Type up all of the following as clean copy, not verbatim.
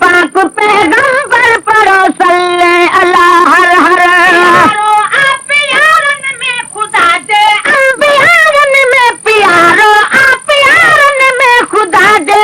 पाक पैगंबर पढ़ो सल्ले अला हर हर। यारो आप यारन में खुदा दे, अंबियारन में प्यारो आप यारन में खुदा दे,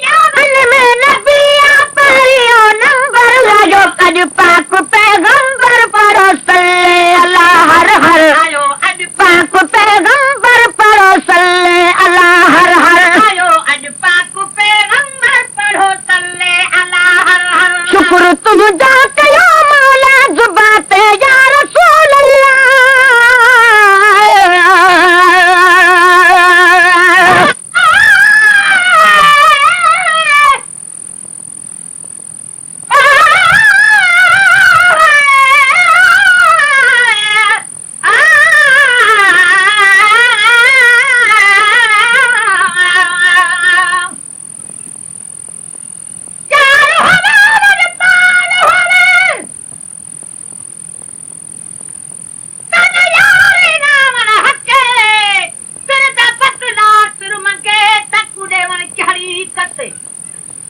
यारन में नबिया परियो नंबर लाजो अज पाक पैगंबर पढ़ो सल्ले अला हर हर। आयो अज पाक पैगंबर पढ़ो सल्ले अला हर हर। आयो अज पाक पैगंबर पढ़ो सल्ले अला हर हर। शुक्र तुझा कयो मौला जुबा ते या रसूल अल्लाह।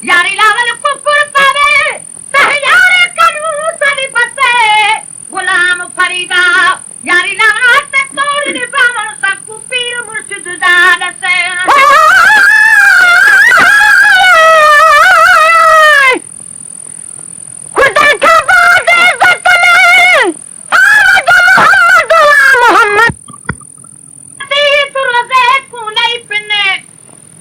यारी लावल कुकुर पावे सहयार करू सभी बसे गुलाम फरीदा यारी लावल हट तोड़ दे पावन सब पीर मुर्शिद दाद से खुदा का बात इज्जत में मोहम्मद मोहम्मद तीस रोजे कूनई पिने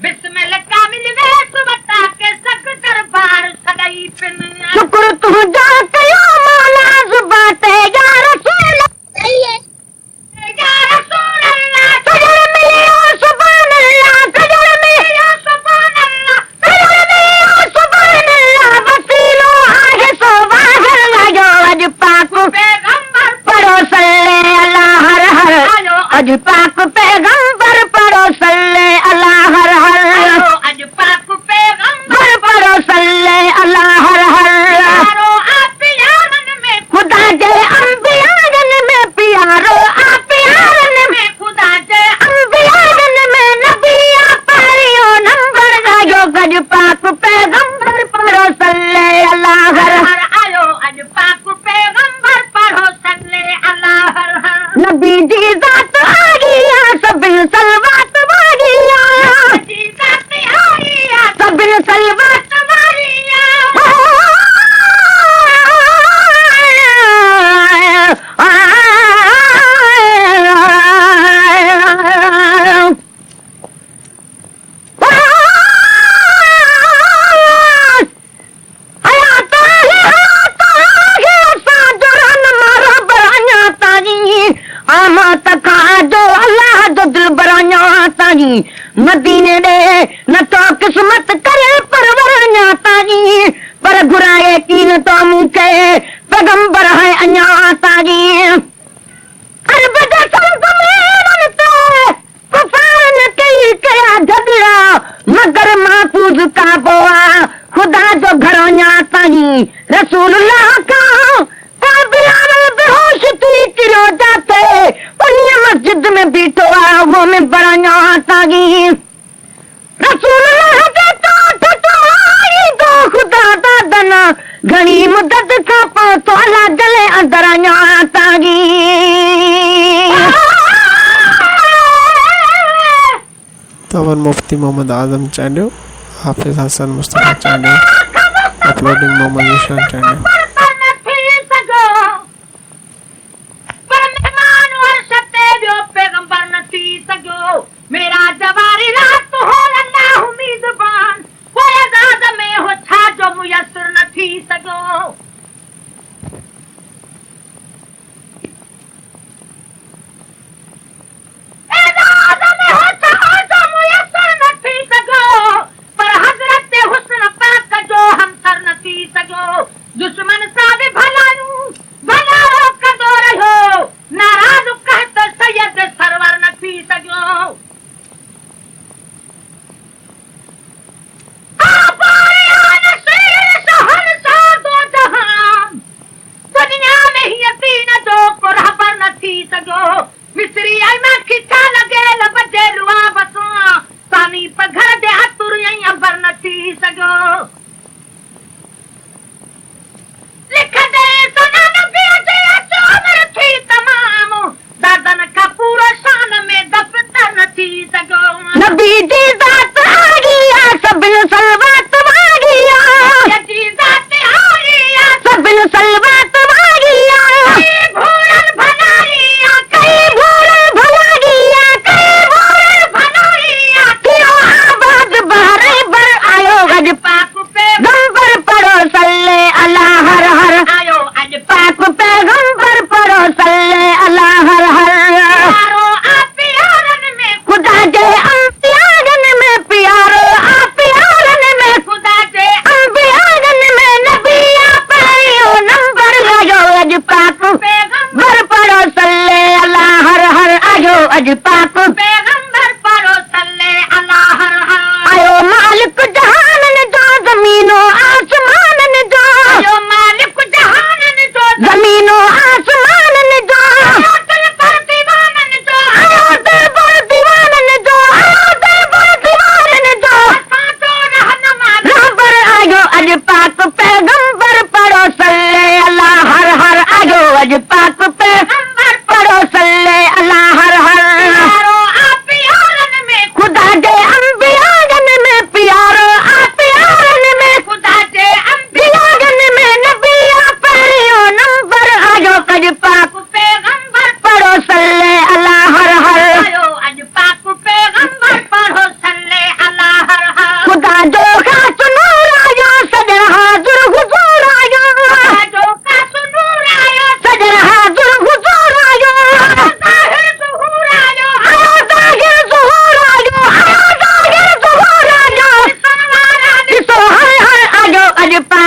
बिस्मिल्लाह कामिल वेस बता के सक दरबार सगाई पिने शुक्र तुझा कयो मौला जुबा ते या रसूल या रसूल अल्लाह तुझे मिलियो सुभान अल्लाह तुझे मिलियो सुभान अल्लाह तुझे मिलियो सुभान अल्लाह वसीलो आहे सो वाहर लाजो अज पाक पैगंबर पढ़ो सल्ले अला हर हर। आयो अज पाक पैगंबर पढ़ो सल्ले अला हर हर। आयो अज पाक पैगंबर पढ़ो सल्ले अला हर हर। यारो आप यारन में खुदा दे अंबियारन में प्यारो आप यारन में खुदा दे अंबियारन में नबिया परियो नंबर लाजो गज पाक पैगंबर पढ़ो सल्ले अला हर हर। आयो अज पाक पैगंबर पढ़ो सल्ले अला हर हर नबी जी जात आ गया सबिन सलवात वारिया जी जाते आया सबिन सलवात तुम्हारिया मदीने दे न तो किस्मत करे परवर ताजी पर घुराए कीन तो मुखे पैगंबर है अञा ताजी अरब दे संगमेरन ते कुफान कई कया झगड़ा मगर महफूज का बोआ खुदा जो घरों ताजी रसूलुल्लाह का बिलावल बेहोश थी किरो जाते उन्हीं मस्जिद में बीठो वो में बराया तागी रसूलुल्लाह के तो ठठोरी तो खुदा दा दना घणी मुद्दत का तो अल्लाह गले अंदर आया तागी तवन मुफ्ती मोहम्मद आजम चैनल हाफिज हसन मुस्तफा चैनल अपलोडिंग मोहम्मद निशान चैनल मेरा जवारी रात हो लल्ला उम्मीद बान कोई आजाद में हो छा जो मुयसर न थी सगो आजाद में हो छा जो मुयसर न थी सगो पर हजरत हुस्न पाक जो हम सर न थी सगो दुश्मन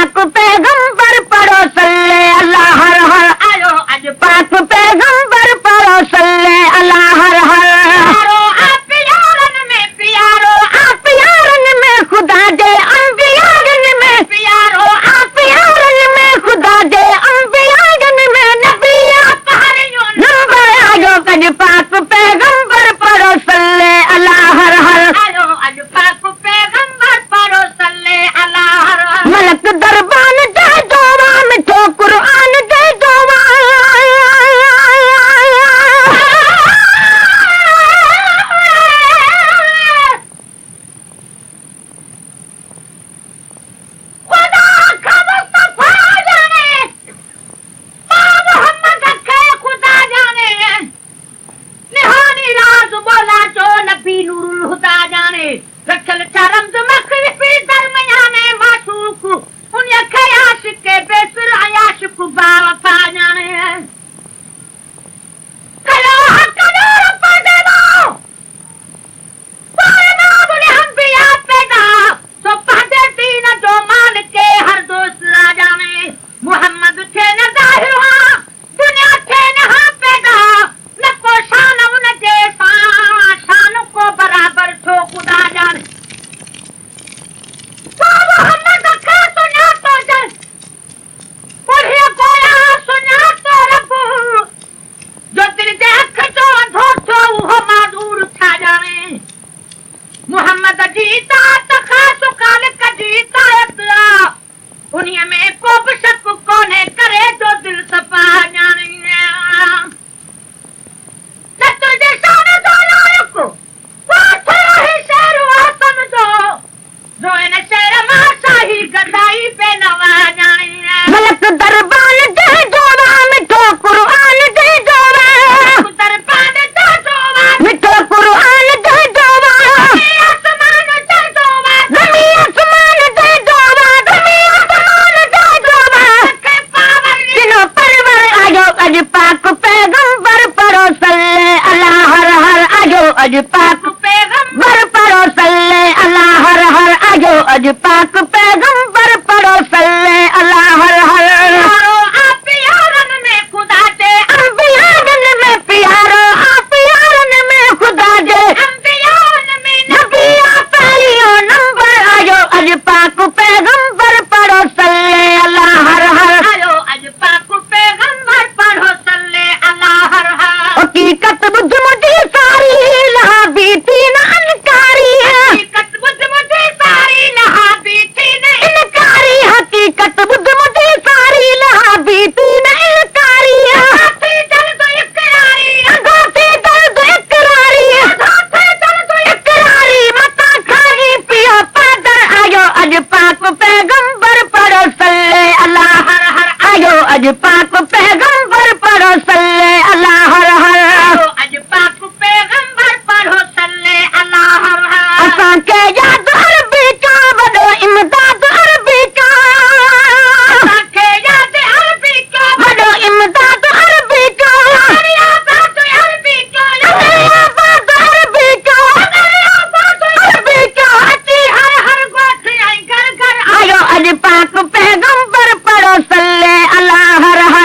पाक पैगंबर पढ़ो सल्ले अल्लाह हर हर आयो अज पाक पैगंबर पढ़ो सल्ले अल्लाह हर हर प्यारो आप यारन में प्यारो आप यारन में खुदा दे अंबियागन में प्यारो आप यारन में खुदा दे अंबियागन में नबिया पहरियों नंबर आयो अज पाक पैगंबर पढ़ो सल्ले अल्लाह हर हर आयो अज पाक पैगंबर पढ़ो सल्ले अल्लाह हर हर मलक दरबान दे दोवा मिठो कुरान दे दोवा खुदा का मुस्तफा जाने मोहम्मद के खुदा जाने निहानी राज बोला जो नबी नूरुल हुदा जाने रखल चरम मखरिफी दरमियाने मासूक उन यखे आशिक के बेसर आयाशिक बावफा जाने कलो हक नूर पढ़े दो पाना बोले हम भी आप पैदा सो पढ़े दीन जो माल के हर दोस्त राजा में मोहम्मद थे न जाहिर हुआ दुनिया थे न हाँ पैदा न को शान उन जैसा शान को बराबर ठो खुदा जाने तो मोहम्मद का सुना तो जल पढ़िए कोया सुना तो रब जो दिल देख जो धोतो वो मादूर था जाने मोहम्मद जीता तखासु काल का जीता इतरा उन्हीं में को शक कोने करे जो दिल सफा जाने न तुझे शान दो लायक वो थोड़ा ही शेर हुआ समझो जो इन शेर माशाही गदाई पे नवा जाने मलक दरबान दे दोवा मिठो कुरान दे दोवा उतर पाद दे दोवा मिठो कुरान दे दोवा आसमान दे दोवा जमी आसमान दे दोवा जमी आसमान दे दोवा के पावर जिनो परवर आयो अज पाक पैगंबर पढ़ो सल्ले अल्लाह हर हर आयो अज पाक पैगंबर पढ़ो सल्ले अल्लाह हर हर आयो अज पाक पैगंबर पढ़ो सल्ले अल्लाह हर हर प्यारो आप यारन में खुदा दे अंबियागन में प्यारो आप यारन में खुदा दे अंबियान में नबिया पहलियो नंबर आयो अज पाक पैगंबर पढ़ो सल्ले अल्लाह हर हर आयो अज पाक पैगंबर पढ़ो सल्ले अल्लाह हर हर हकीकत बुझ मुझी सारी लहा बीती न अनकारी है हकीकत बुद्ध मुझे सारी लहा बीती ने इनकारी हकीकत बुझ मुझे सारी लहा बीती न इनकारी है हाथी दल तो इकरारी गाते दर्द इकरारी है हाथी दल तो इकरारी मता खाई पियो पादर आयो अज पाक पैगंबर पढ़ो सल्ले अल्लाह हर हर आयो अज पाक पैगंबर पढ़ो सल्ले अल्लाह हर हर आयो अज पाक पैगंबर पढ़ो सल्ले अल्लाह हर हर असां के याद अरबी का वॾो इमदाद अरबी का के याद अरबी को वॾो इमदाद अरबी का बात अरबी को अहमदाबाद अरबी का अरबी का अची हर हर गोठ आई घर घर आयो अज पाक पैगंबर पढ़ो सल्ले अल्लाह हर हर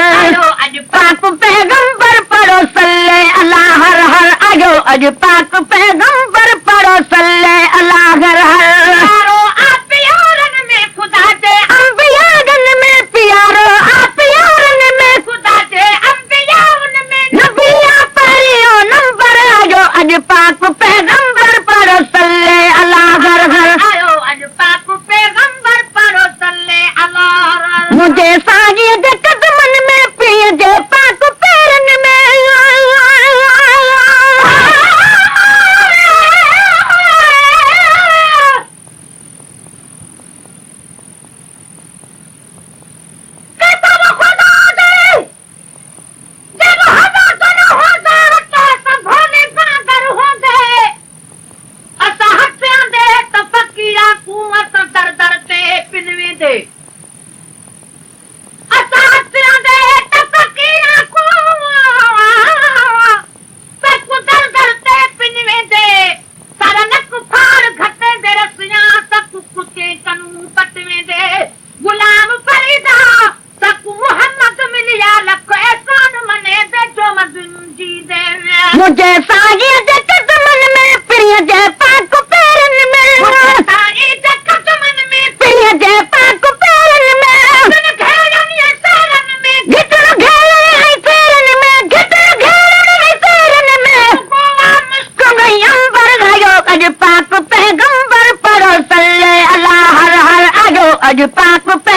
अज पाक पे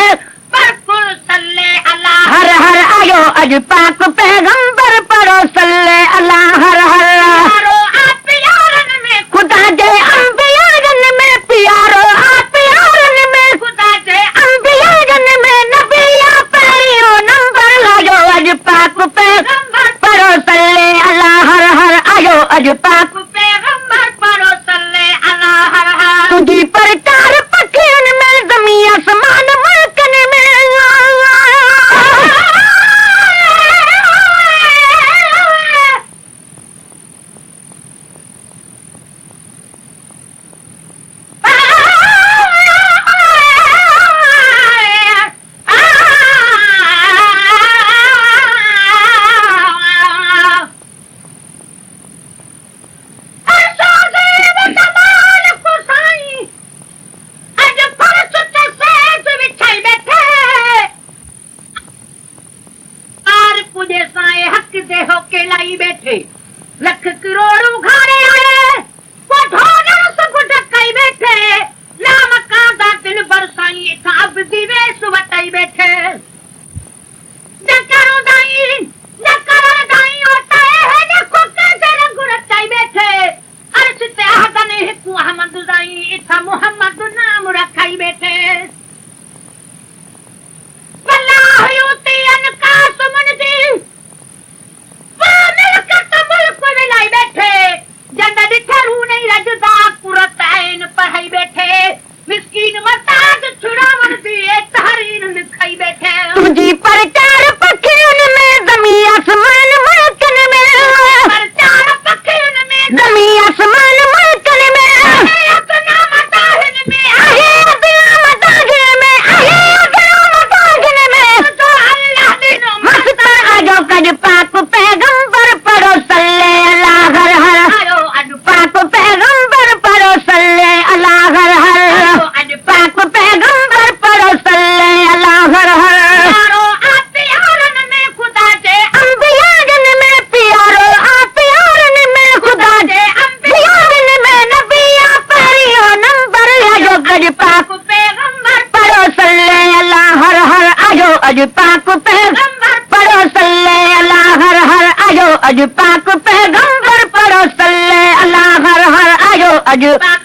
बरकुल सल्ले अल्लाह हर हर आयो अज पाक पैगंबर पढ़ो सल्ले अल्लाह हर हर प्यारो आप यारन में खुदा जे अंबियारन में प्यारो आप यारन में खुदा जे अंबियारन में नबिया पहिरियो नंबर लायो अज पाक पैगंबर पढ़ो सल्ले अल्लाह हर हर आयो अज पाक पैगंबर पढ़ो सल्ले अल्लाह हर हर तुझी प्रचार पखियन में ज़मीन आसमान मुल्कन में बैठे लख करोड़ उघारे आए वो ढोलर सब ढकाई बैठे लाम कादा दिल बरसाई इथा अब दीवे सुवटाई बैठे जकरो दाई होता है देखो कैसे रंग रचाई बैठे अर्श ते आदन हिकु अहमद दाई इथा मोहम्मद नाम रखाई बैठे वल्लाह युती अनकास मुनदी लाई बैठे जंदा दिठा रू नहीं रजदा कुरत ऐन पढ़ाई बैठे मिस्कीन मताज छुड़ावन दिए तहरीर लिखाई बैठे तुझी प्रचार पखियन में ज़मीन आसमान मुल्कन में प्रचार पखियन में ज़मीन आसमान मुल्कन में अपना मताहिन में आहे अदला मताहिन में आहे अदला मताहिन में तो अल्लाह दिनो मस्त आजो कज पाक पैगंबर पढ़ो सल्ले अल्लाह हर हर आयो अज पाक पैगंबर पढ़ो सल्ले अल्लाह हर हर अज पाक पैगंबर पढ़ो सल्ले अल्लाह हर हर प्यारो आप यारन में खुदा जे अंबियारन में प्यारो आप यारन में खुदा जे अंबियारन में नबिया पहिरियो नंबर आजो कज पाक पैगंबर पढ़ो सल्ले अल्लाह हर हर आजो अज पाक पैगंबर पढ़ो सल्ले अल्लाह हर हर आजो अज पाक पैगंबर पढ़ो सल्ले अल्लाह हर हर आजो अज पाक